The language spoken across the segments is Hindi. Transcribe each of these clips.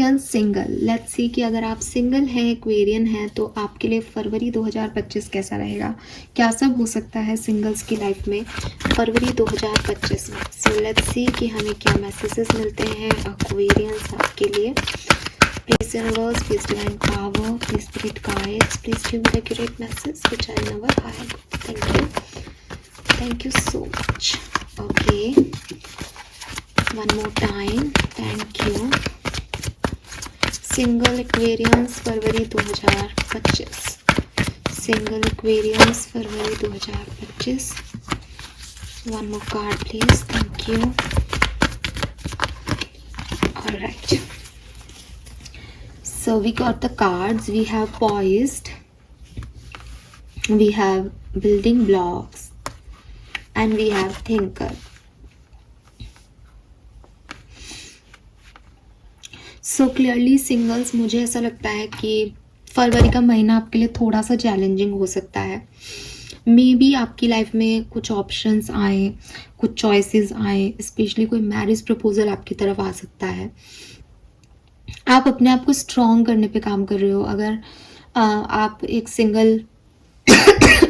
एक्वेरियन सिंगल, लेट्स सी कि अगर आप सिंगल हैं, एक्वेरियन हैं, तो आपके लिए फरवरी 2025 कैसा रहेगा, क्या सब हो सकता है सिंगल्स की लाइफ में फरवरी 2025 में। सो लेट्स सी कि हमें क्या मैसेजेस मिलते हैं एक्वेरियंस आपके लिए। Please universe, please divine power, please spirit guides, please give me the accurate message which I never had. Thank you so much. Okay, one more time, thank you. Single Aquarians February 2025, single Aquarians February 2025। One more card please, thank you. Alright, so we got the cards. We have poised, we have building blocks, and we have thinker. So clearly singles, मुझे ऐसा लगता है कि फरवरी का महीना आपके लिए थोड़ा सा चैलेंजिंग हो सकता है। मे बी आपकी लाइफ में कुछ ऑप्शंस आए, कुछ चॉइसेस आए, स्पेशली कोई मैरिज प्रपोजल आपकी तरफ आ सकता है। आप अपने आप को स्ट्रॉन्ग करने पे काम कर रहे हो। अगर आप एक सिंगल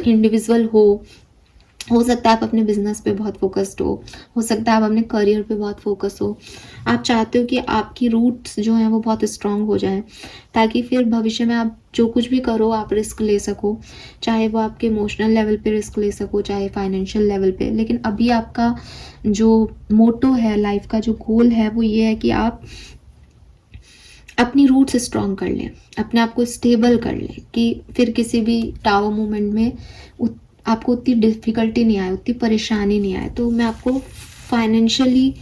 इंडिविजुअल हो सकता है आप अपने बिजनेस पे बहुत फोकस्ड हो सकता है आप अपने करियर पे बहुत फोकस हो। आप चाहते हो कि आपकी रूट्स जो हैं वो बहुत स्ट्रॉन्ग हो जाएं, ताकि फिर भविष्य में आप जो कुछ भी करो आप रिस्क ले सको, चाहे वो आपके इमोशनल लेवल पे रिस्क ले सको, चाहे फाइनेंशियल लेवल पे। लेकिन अभी आपका जो मोटो है, लाइफ का जो गोल है, वो ये है कि आप अपनी रूट्स स्ट्रॉन्ग कर लें, अपने आप को स्टेबल कर लें, कि फिर किसी भी टावर मूवमेंट में आपको उतनी डिफ़िकल्टी नहीं आए, उतनी परेशानी नहीं आए। तो मैं आपको फाइनेंशियली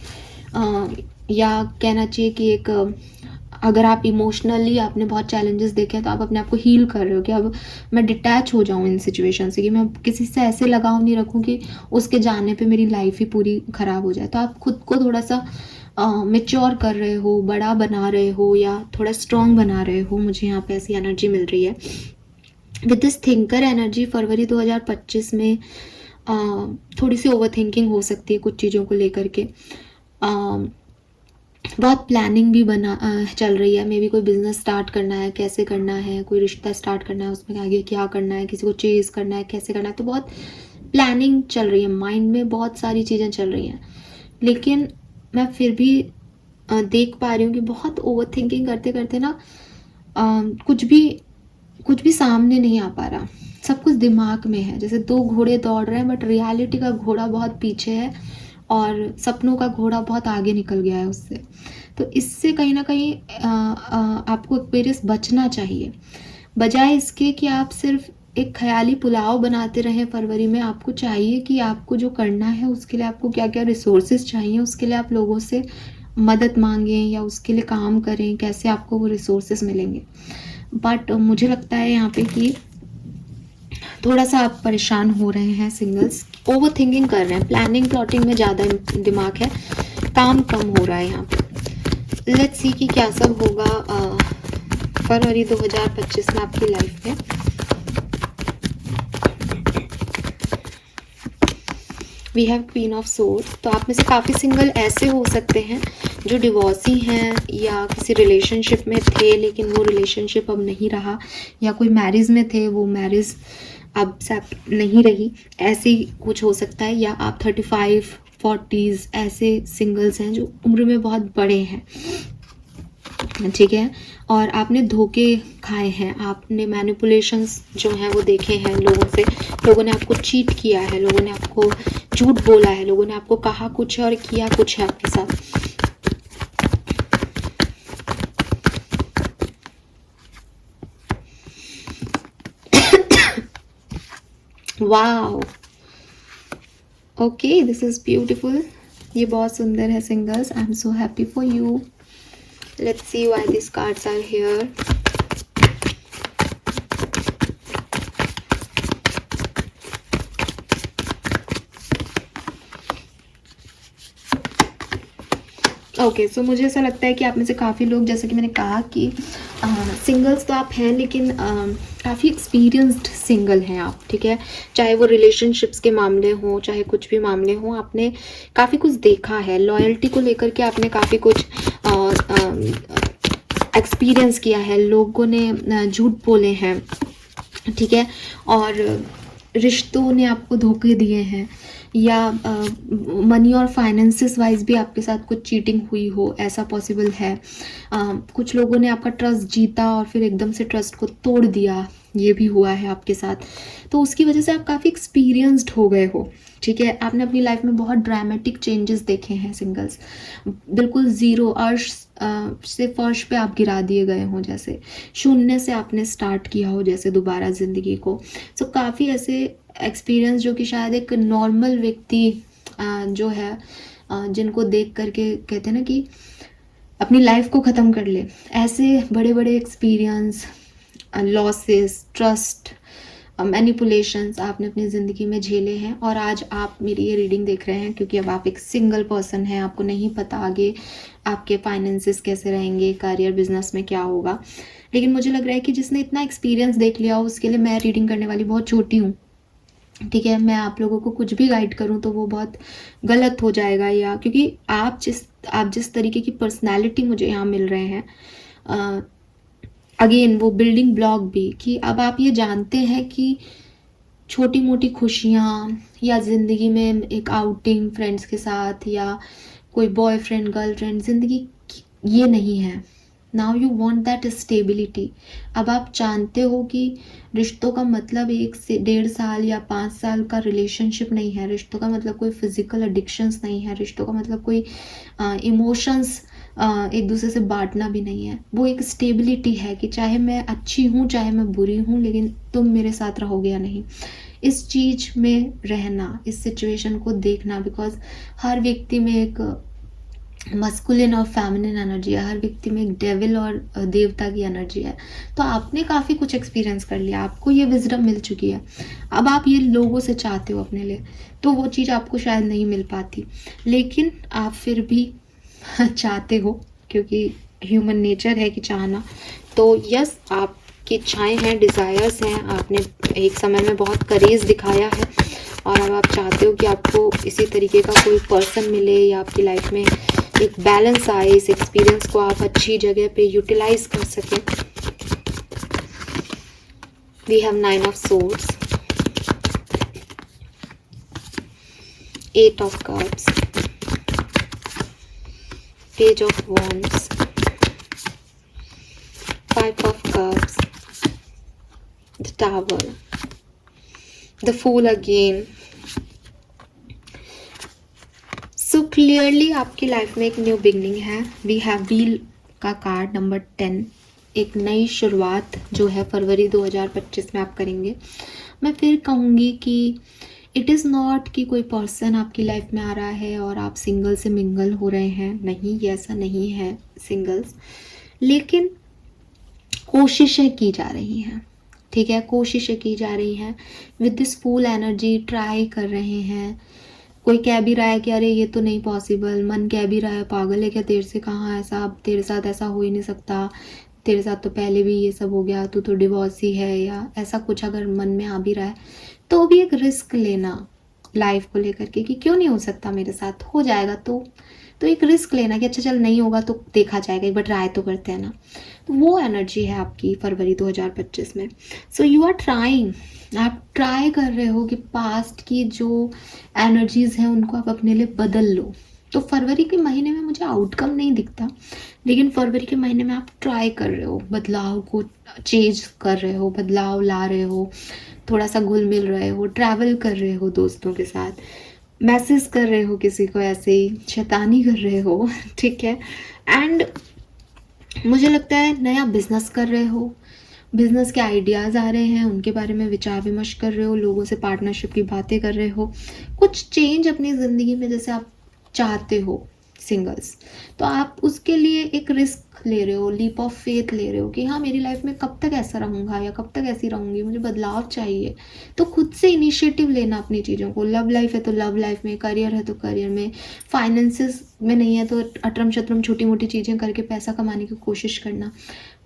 या कहना चाहिए कि एक अगर आप इमोशनली आपने बहुत चैलेंजेस देखे हैं तो आप अपने आप को हील कर रहे हो कि अब मैं डिटैच हो जाऊँ इन सिचुएशन से, कि मैं किसी से ऐसे लगाव नहीं रखूँ कि उसके जाने पे मेरी लाइफ ही पूरी ख़राब हो जाए। तो आप खुद को थोड़ा सा मैच्योर कर रहे हो, बड़ा बना रहे हो, या थोड़ा स्ट्रॉन्ग बना रहे हो। मुझे यहाँ पे ऐसी एनर्जी मिल रही है विद दिस थिंकर एनर्जी। फरवरी 2025 में थोड़ी सी ओवर थिंकिंग हो सकती है कुछ चीज़ों को लेकर के। बहुत प्लानिंग भी चल रही है। मे बी कोई बिजनेस स्टार्ट करना है, कैसे करना है, कोई रिश्ता स्टार्ट करना है, उसमें आगे क्या करना है, किसी को चेज करना है, कैसे करना है। तो बहुत प्लानिंग चल रही है, माइंड में बहुत सारी चीज़ें चल रही हैं। लेकिन मैं फिर भी देख पा रही हूँ कि बहुत ओवर थिंकिंग करते करते ना कुछ भी सामने नहीं आ पा रहा। सब कुछ दिमाग में है, जैसे दो घोड़े दौड़ रहे हैं बट रियलिटी का घोड़ा बहुत पीछे है और सपनों का घोड़ा बहुत आगे निकल गया है उससे। तो इससे कहीं ना कहीं आपको एक्वेरियस बचना चाहिए, बजाय इसके कि आप सिर्फ एक ख्याली पुलाव बनाते रहें। फरवरी में आपको चाहिए कि आपको जो करना है उसके लिए आपको क्या क्या रिसोर्सेज चाहिए, उसके लिए आप लोगों से मदद मांगें या उसके लिए काम करें, कैसे आपको वो रिसोर्सेज मिलेंगे। बट मुझे लगता है यहाँ पे कि थोड़ा सा आप परेशान हो रहे हैं सिंगल्स, ओवर थिंकिंग कर रहे हैं, प्लानिंग प्लॉटिंग में ज़्यादा दिमाग है, काम कम हो रहा है यहाँ पे। लेट्स सी कि क्या सब होगा फरवरी 2025 में आपकी लाइफ में। We have queen of sword. तो आप में से काफ़ी सिंगल ऐसे हो सकते हैं जो डिवोर्सी हैं या किसी रिलेशनशिप में थे लेकिन वो रिलेशनशिप अब नहीं रहा, या कोई मैरिज में थे वो मैरिज अब एक्सेप्ट नहीं रही, ऐसे ही कुछ हो सकता है। या आप 35, 40s ऐसे सिंगल्स हैं जो उम्र में बहुत बड़े हैं, ठीक है, और आपने धोखे खाए हैं, आपने मैनिपुलेशंस जो हैं वो देखे हैं लोगों से, लोगों ने आपको चीट किया है, लोगों ने आपको झूठ बोला है, लोगों ने आपको कहा कुछ है और किया कुछ है आपके साथ। Wow, okay, this is beautiful. ये बहुत सुंदर है singles, I am so happy for you. Let's see why this cards are here. Okay, so मुझे ऐसा लगता है कि आप में से काफ़ी लोग, जैसे कि मैंने कहा कि सिंगल्स तो आप हैं लेकिन काफ़ी एक्सपीरियंस्ड सिंगल हैं आप, ठीक है, चाहे वो रिलेशनशिप्स के मामले हों, चाहे कुछ भी मामले हों, आपने काफ़ी कुछ देखा है। लॉयल्टी को लेकर के आपने काफ़ी कुछ एक्सपीरियंस किया है, लोगों ने झूठ बोले हैं, ठीक है, और रिश्तों ने आपको धोखे दिए हैं, या मनी और फाइनेंसिस वाइज भी आपके साथ कुछ चीटिंग हुई हो, ऐसा पॉसिबल है। कुछ लोगों ने आपका ट्रस्ट जीता और फिर एकदम से ट्रस्ट को तोड़ दिया, ये भी हुआ है आपके साथ। तो उसकी वजह से आप काफ़ी एक्सपीरियंस्ड हो गए हो, ठीक है। आपने अपनी लाइफ में बहुत ड्रामेटिक चेंजेस देखे हैं सिंगल्स, बिल्कुल ज़ीरो अर्श से फर्श पे आप गिरा दिए गए हों, जैसे शून्य से आपने स्टार्ट किया हो जैसे दोबारा ज़िंदगी को। सो काफ़ी ऐसे एक्सपीरियंस जो कि शायद एक नॉर्मल व्यक्ति जो है जिनको देख करके कहते हैं ना कि अपनी लाइफ को ख़त्म कर ले, ऐसे बड़े बड़े एक्सपीरियंस, लॉसेस, ट्रस्ट, मैनिपुलेशंस आपने अपनी ज़िंदगी में झेले हैं, और आज आप मेरी ये रीडिंग देख रहे हैं क्योंकि अब आप एक सिंगल पर्सन हैं, आपको नहीं पता आगे आपके फाइनेंसेस कैसे रहेंगे, करियर बिजनेस में क्या होगा। लेकिन मुझे लग रहा है कि जिसने इतना एक्सपीरियंस देख लिया हो उसके लिए मैं रीडिंग करने वाली बहुत छोटी हूँ, ठीक है। मैं आप लोगों को कुछ भी गाइड करूँ तो वो बहुत गलत हो जाएगा, या क्योंकि आप जिस तरीके की पर्सनैलिटी मुझे यहाँ मिल रहे हैं, अगेन वो बिल्डिंग ब्लॉक भी, कि अब आप ये जानते हैं कि छोटी मोटी खुशियाँ या ज़िंदगी में एक आउटिंग फ्रेंड्स के साथ या कोई बॉयफ्रेंड गर्लफ्रेंड ज़िंदगी ये नहीं है। Now you want that stability. अब आप जानते हो कि रिश्तों का मतलब 1 से 1.5 साल या 5 साल का रिलेशनशिप नहीं है, रिश्तों का मतलब कोई फिजिकल एडिक्शंस नहीं है, रिश्तों का मतलब कोई इमोशंस एक दूसरे से बांटना भी नहीं है। वो एक स्टेबिलिटी है कि चाहे मैं अच्छी हूँ चाहे मैं बुरी हूँ, लेकिन तुम मेरे साथ रहोगे या नहीं, इस चीज़ में रहना, इस सिचुएशन को देखना। बिकॉज हर व्यक्ति में एक मस्कुलिन और फेमिनिन एनर्जी है, हर व्यक्ति में एक डेविल और देवता की एनर्जी है। तो आपने काफ़ी कुछ एक्सपीरियंस कर लिया, आपको ये विजडम मिल चुकी है। अब आप ये लोगों से चाहते हो अपने लिए, तो वो चीज़ आपको शायद नहीं मिल पाती, लेकिन आप फिर भी चाहते हो, क्योंकि ह्यूमन नेचर है कि चाहना। तो यस, आपकी इच्छाएं हैं, डिज़ायर्स हैं, आपने एक समय में बहुत करेज दिखाया है, और अब आप चाहते हो कि आपको इसी तरीके का कोई पर्सन मिले या आपकी लाइफ में एक बैलेंस आए, इस एक्सपीरियंस को आप अच्छी जगह पे यूटिलाइज कर सकें। We have 9 of swords, 8 of cups, page of wands, 5 of cups, the tower, the fool again. So clearly आपकी लाइफ में एक न्यू बिगनिंग है। वी हैव व्हील का कार्ड नंबर 10, एक नई शुरुआत जो है फरवरी 2025 में आप करेंगे। मैं फिर कहूँगी कि इट इज़ नॉट कि कोई पर्सन आपकी लाइफ में आ रहा है और आप सिंगल से मिंगल हो रहे हैं, नहीं, ये ऐसा नहीं है सिंगल्स, लेकिन कोशिशें की जा रही हैं, ठीक है, कोशिशें की जा रही हैं with this full energy, try कर रहे हैं। कोई कह भी रहा है कि अरे ये तो नहीं पॉसिबल, मन कह भी रहा है पागल है क्या, तेरे से कहाँ ऐसा, अब तेरे साथ ऐसा हो ही नहीं सकता, तेरे साथ तो पहले भी ये सब हो गया, तू तो डिवोर्सी है, या ऐसा कुछ अगर मन में आ भी रहा है, तो भी एक रिस्क लेना लाइफ को लेकर के कि क्यों नहीं हो सकता मेरे साथ, हो जाएगा। तो एक रिस्क लेना कि अच्छा चल नहीं होगा तो देखा जाएगा, एक बार ट्राई तो करते हैं ना। तो वो एनर्जी है आपकी फरवरी 2025 में। सो यू आर ट्राइंग, आप ट्राई कर रहे हो कि पास्ट की जो एनर्जीज़ हैं उनको आप अपने लिए बदल लो। तो फरवरी के महीने में मुझे आउटकम नहीं दिखता, लेकिन फरवरी के महीने में आप ट्राई कर रहे हो, बदलाव को चेंज कर रहे हो, बदलाव ला रहे हो, थोड़ा सा घुल मिल रहे हो, ट्रैवल कर रहे हो दोस्तों के साथ, मैसेज कर रहे हो किसी को, ऐसे ही शैतानी कर रहे हो, ठीक है। एंड मुझे लगता है नया बिजनेस कर रहे हो, बिजनेस के आइडियाज़ आ रहे हैं, उनके बारे में विचार विमर्श कर रहे हो, लोगों से पार्टनरशिप की बातें कर रहे हो, कुछ चेंज अपनी ज़िंदगी में जैसे आप चाहते हो सिंगल्स, तो आप उसके लिए एक रिस्क ले रहे हो, लीप ऑफ फेथ ले रहे हो कि हाँ मेरी लाइफ में कब तक ऐसा रहूँगा या कब तक ऐसी रहूँगी, मुझे बदलाव चाहिए। तो खुद से इनिशिएटिव लेना अपनी चीज़ों को, लव लाइफ है तो लव लाइफ में, करियर है तो करियर में, फाइनेंसेस में नहीं है तो अटरम शतरम छोटी मोटी चीज़ें करके पैसा कमाने की कोशिश करना,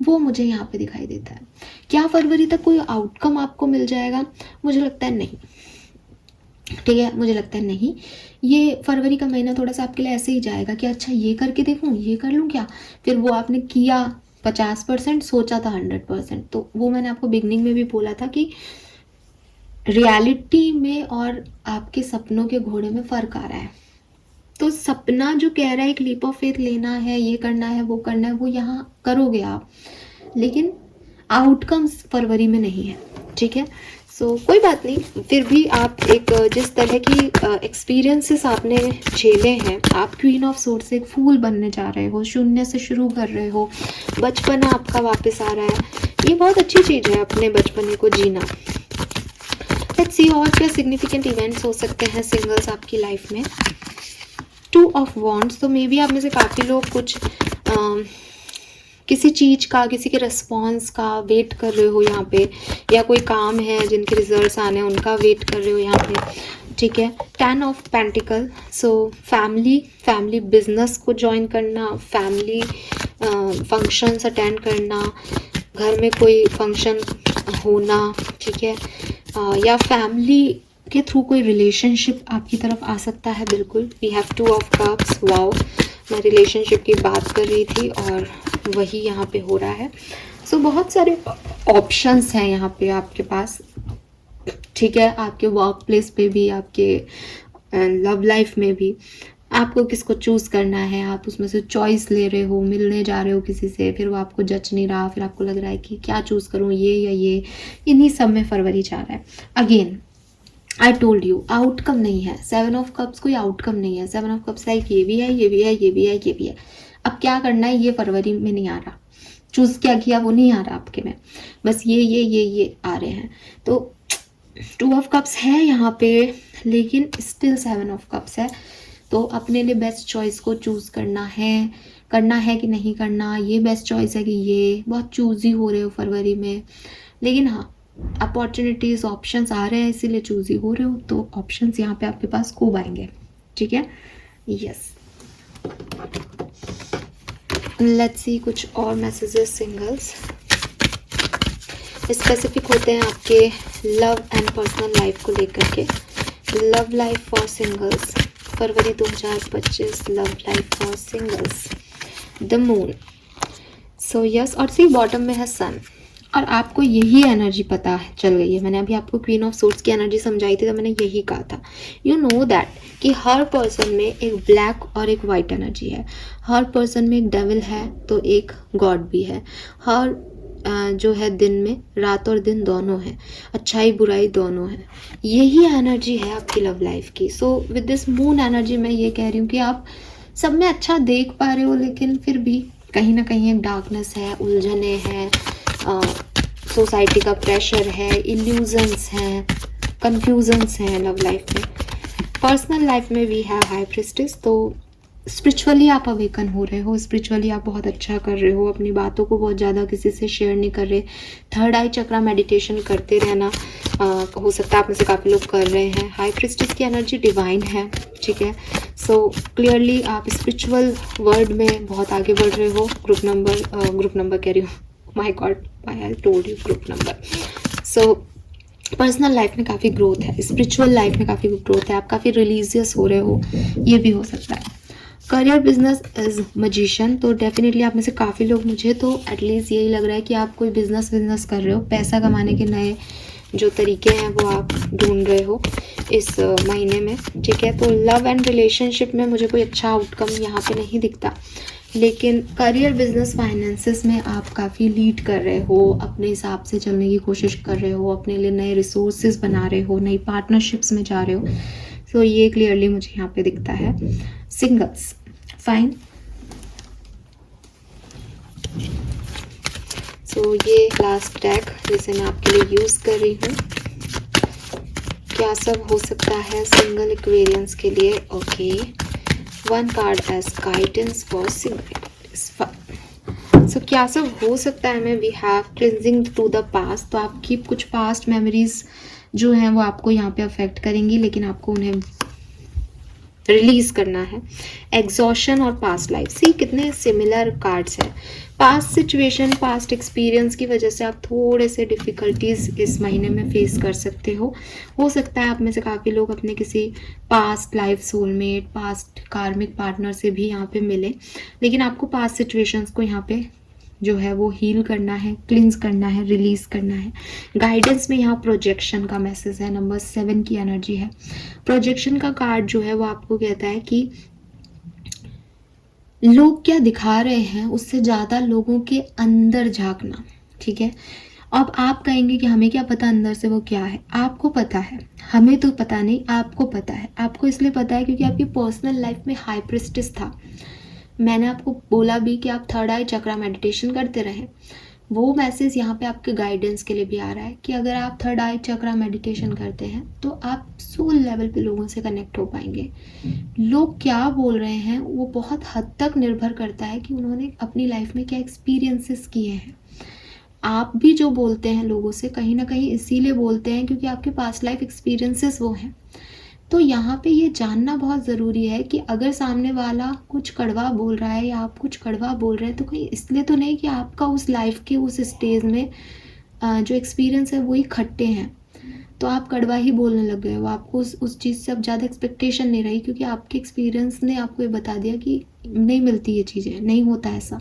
वो मुझे यहाँ पे दिखाई देता है। क्या फरवरी तक कोई आउटकम आपको मिल जाएगा? मुझे लगता है नहीं, ठीक है, मुझे लगता है नहीं। ये फरवरी का महीना थोड़ा सा आपके लिए ऐसे ही जाएगा कि अच्छा ये करके देखूँ, ये कर लूँ क्या, फिर वो आपने किया 50%, सोचा था 100%। तो वो मैंने आपको बिगनिंग में भी बोला था कि रियलिटी में और आपके सपनों के घोड़े में फ़र्क आ रहा है। तो सपना जो कह रहा है एक लीप ऑफ फेथ लेना है, ये करना है, वो करना है, वो यहाँ करोगे आप, लेकिन आउटकम्स फरवरी में नहीं है, ठीक है। सो कोई बात नहीं, फिर भी आप एक जिस तरह की एक्सपीरियंसेस आपने झेले हैं, आप क्वीन ऑफ सोर्ड्स से एक फूल बनने जा रहे हो, शून्य से शुरू कर रहे हो, बचपना आपका वापस आ रहा है, ये बहुत अच्छी चीज़ है अपने बचपने को जीना। लेट्स सी और क्या सिग्निफिकेंट इवेंट्स हो सकते हैं सिंगल्स आपकी लाइफ में। 2 ऑफ वॉन्ड्स, तो मे बी आप में से काफ़ी लोग कुछ किसी चीज़ का, किसी के रिस्पॉन्स का वेट कर रहे हो यहाँ पे, या कोई काम है जिनके रिजल्ट्स आने हैं उनका वेट कर रहे हो यहाँ पे, ठीक है। 10 of pentacle, so family business को ज्वाइन करना, फैमिली फंक्शंस अटेंड करना, घर में कोई फंक्शन होना, ठीक है, या फैमिली के थ्रू कोई रिलेशनशिप आपकी तरफ आ सकता है, बिल्कुल। We have 2 of cups, wow, मैं रिलेशनशिप की बात कर रही थी और वही यहाँ पे हो रहा है। सो बहुत सारे ऑप्शंस हैं यहाँ पे आपके पास, ठीक है, आपके वर्क प्लेस पे भी, आपके लव लाइफ में भी। आपको किसको चूज़ करना है, आप उसमें से चॉइस ले रहे हो, मिलने जा रहे हो किसी से, फिर वो आपको जच नहीं रहा, फिर आपको लग रहा है कि क्या चूज़ करूँ, ये या ये, इन्हीं सब में फरवरी जा रहा है। Again I told you, outcome नहीं है। 7 ऑफ कप्स कोई आउटकम नहीं है। 7 ऑफ कप्स लाइक ये भी है, ये भी है, ये भी है, ये भी है। अब क्या करना है, ये फरवरी में नहीं आ रहा, चूज़ क्या किया वो नहीं आ रहा आपके में, बस ये आ रहे हैं। तो 2 ऑफ कप्स है यहाँ पे, लेकिन स्टिल 7 ऑफ कप्स है। तो अपने लिए बेस्ट चॉइस को चूज़ करना है कि नहीं करना, ये बेस्ट चॉइस है कि ये, बहुत चूज़ी हो रहे हो फरवरी में। लेकिन हाँ, अपॉर्चुनिटीज़, ऑप्शंस आ रहे हैं, इसीलिए चूज़ी हो रहे हो, तो ऑप्शंस यहाँ पे आपके पास खूब आएंगे, ठीक है। यस, लेट्स सी कुछ और मैसेजेस सिंगल्स स्पेसिफिक होते हैं आपके लव एंड पर्सनल लाइफ को लेकर के। Love life for singles February 2025, love life for singles, the moon. So yes, और सी बॉटम में है सन, और आपको यही एनर्जी पता है चल गई है। मैंने अभी आपको क्वीन ऑफ सोर्ड्स की एनर्जी समझाई थी, तो मैंने यही कहा था, यू नो दैट कि हर पर्सन में एक ब्लैक और एक वाइट एनर्जी है, हर पर्सन में एक डेविल है तो एक गॉड भी है, हर जो है दिन में रात और दिन दोनों है, अच्छाई बुराई दोनों है, यही एनर्जी है आपकी लव लाइफ की। So with this moon energy मैं ये कह रही हूँ कि आप सब में अच्छा देख पा रहे हो, लेकिन फिर भी कहीं ना कहीं एक डार्कनेस है, उलझने हैं, सोसाइटी का प्रेशर है, इल्यूजन्स हैं, कन्फ्यूजन्स हैं लव लाइफ में। पर्सनल लाइफ में वी हैव हाई प्रिस्टेस, तो स्पिरिचुअली आप अवेकन हो रहे हो, स्पिरिचुअली आप बहुत अच्छा कर रहे हो, अपनी बातों को बहुत ज़्यादा किसी से शेयर नहीं कर रहे, थर्ड आई चक्रा मेडिटेशन करते रहना, हो सकता है आप में से काफ़ी लोग कर रहे हैं। हाई प्रिस्टेस की एनर्जी डिवाइन है, ठीक है। सो क्लियरली आप स्पिरिचुअल वर्ल्ड में बहुत आगे बढ़ रहे हो। ग्रुप नंबर कह रही हूँ, my God why I told you group number. So personal life में काफ़ी ग्रोथ है, स्पिरिचुअल लाइफ में काफ़ी ग्रोथ है, आप काफ़ी रिलीजियस हो रहे हो, ये भी हो सकता है। करियर बिजनेस एज मजिशियन, तो डेफिनेटली आप में से काफ़ी लोग, मुझे तो एटलीस्ट यही लग रहा है कि आप कोई बिजनेस कर रहे हो, पैसा कमाने के नए जो तरीके हैं वो आप ढूंढ रहे हो इस महीने में, ठीक है। तो लव एंड रिलेशनशिप में मुझे कोई अच्छा आउटकम यहाँ पे नहीं दिखता, लेकिन करियर बिजनेस फाइनेंसेस में आप काफ़ी लीड कर रहे हो, अपने हिसाब से चलने की कोशिश कर रहे हो, अपने लिए नए रिसोर्सेज बना रहे हो, नई पार्टनरशिप्स में जा रहे हो। सो ये क्लियरली मुझे यहाँ पे दिखता है। सिंगल्स फाइन, सो ये लास्ट टैग जिसे मैं आपके लिए यूज़ कर रही हूँ, क्या सब हो सकता है सिंगल एक्वेरियंस के लिए। Okay, 1 card as guidance for single. So क्या सब हो सकता है में we have cleansing to the past, तो आपकी कुछ पास्ट मेमोरीज जो हैं वो आपको यहाँ पे अफेक्ट करेंगी, लेकिन आपको उन्हें रिलीज करना है। एग्जॉशन और पास्ट लाइफ, सी कितने सिमिलर कार्ड्स हैं। पास्ट सिचुएशन, पास्ट एक्सपीरियंस की वजह से आप थोड़े से डिफ़िकल्टीज इस महीने में फेस कर सकते हो सकता है आप में से काफ़ी लोग अपने किसी पास्ट लाइफ सोलमेट, पास्ट कार्मिक पार्टनर से भी यहाँ पे मिले, लेकिन आपको पास्ट सिचुएशंस को यहाँ पे जो है वो हील करना है, क्लिंस करना है, रिलीज करना है। गाइडेंस में यहाँ प्रोजेक्शन का मैसेज है, नंबर 7 की एनर्जी है। प्रोजेक्शन का कार्ड जो है वो आपको कहता है कि लोग क्या दिखा रहे हैं उससे ज़्यादा लोगों के अंदर झांकना, ठीक है। अब आप कहेंगे कि हमें क्या पता अंदर से वो क्या है। आपको पता है, हमें तो पता नहीं, आपको पता है। आपको इसलिए पता है क्योंकि आपकी पर्सनल लाइफ में हाई प्रिस्टेस था। मैंने आपको बोला भी कि आप थर्ड आई चक्रा मेडिटेशन करते रहें। वो मैसेज यहाँ पे आपके गाइडेंस के लिए भी आ रहा है कि अगर आप थर्ड आई चक्रा मेडिटेशन करते हैं तो आप सोल लेवल पे लोगों से कनेक्ट हो पाएंगे। लोग क्या बोल रहे हैं वो बहुत हद तक निर्भर करता है कि उन्होंने अपनी लाइफ में क्या एक्सपीरियंसेस किए हैं। आप भी जो बोलते हैं लोगों से कहीं ना कहीं इसीलिए बोलते हैं क्योंकि आपके पास लाइफ एक्सपीरियंसेस वो हैं। तो यहाँ पे ये जानना बहुत ज़रूरी है कि अगर सामने वाला कुछ कड़वा बोल रहा है या आप कुछ कड़वा बोल रहे हैं तो कहीं इसलिए तो नहीं कि आपका उस लाइफ के उस स्टेज में जो एक्सपीरियंस है वही खट्टे हैं तो आप कड़वा ही बोलने लग गए हो। आपको उस चीज़ से अब ज़्यादा एक्सपेक्टेशन नहीं रही क्योंकि आपके एक्सपीरियंस ने आपको ये बता दिया कि नहीं मिलती ये चीज़ें, नहीं होता ऐसा,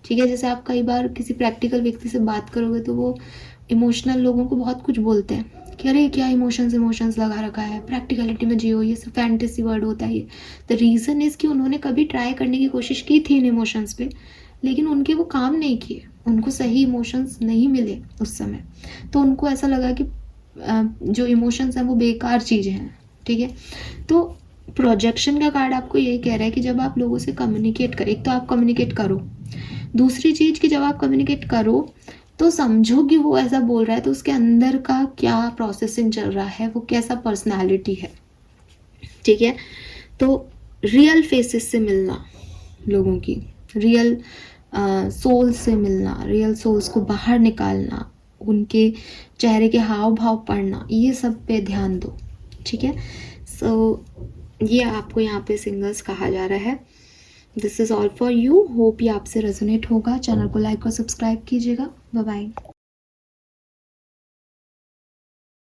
ठीक है। जैसे आप कई बार किसी प्रैक्टिकल व्यक्ति से बात करोगे तो वो इमोशनल लोगों को बहुत कुछ बोलते हैं कि अरे क्या इमोशंस लगा रखा है, प्रैक्टिकलिटी में जियो, ये सब फैंटेसी वर्ड होता है ये। द रीज़न इज़ कि उन्होंने कभी ट्राई करने की कोशिश की थी इन इमोशंस पे लेकिन उनके वो काम नहीं किए, उनको सही इमोशंस नहीं मिले उस समय। तो उनको ऐसा लगा कि जो इमोशंस हैं वो बेकार चीज़ें हैं, ठीक है। तो प्रोजेक्शन का कार्ड आपको यही कह रहा है कि जब आप लोगों से कम्युनिकेट करें, एक तो आप कम्युनिकेट करो, दूसरी चीज़ कि जब आप कम्युनिकेट करो तो समझो कि वो ऐसा बोल रहा है तो उसके अंदर का क्या प्रोसेसिंग चल रहा है, वो कैसा पर्सनालिटी है, ठीक है। तो रियल फेसेस से मिलना, लोगों की रियल सोल से मिलना, रियल सोल्स को बाहर निकालना, उनके चेहरे के हाव भाव पढ़ना, ये सब पे ध्यान दो, ठीक है। सो ये आपको यहाँ पे सिंगल्स कहा जा रहा है। This is all for you. Hope ये आपसे रेजोनेट होगा। चैनल को लाइक और सब्सक्राइब कीजिएगा। Bye bye.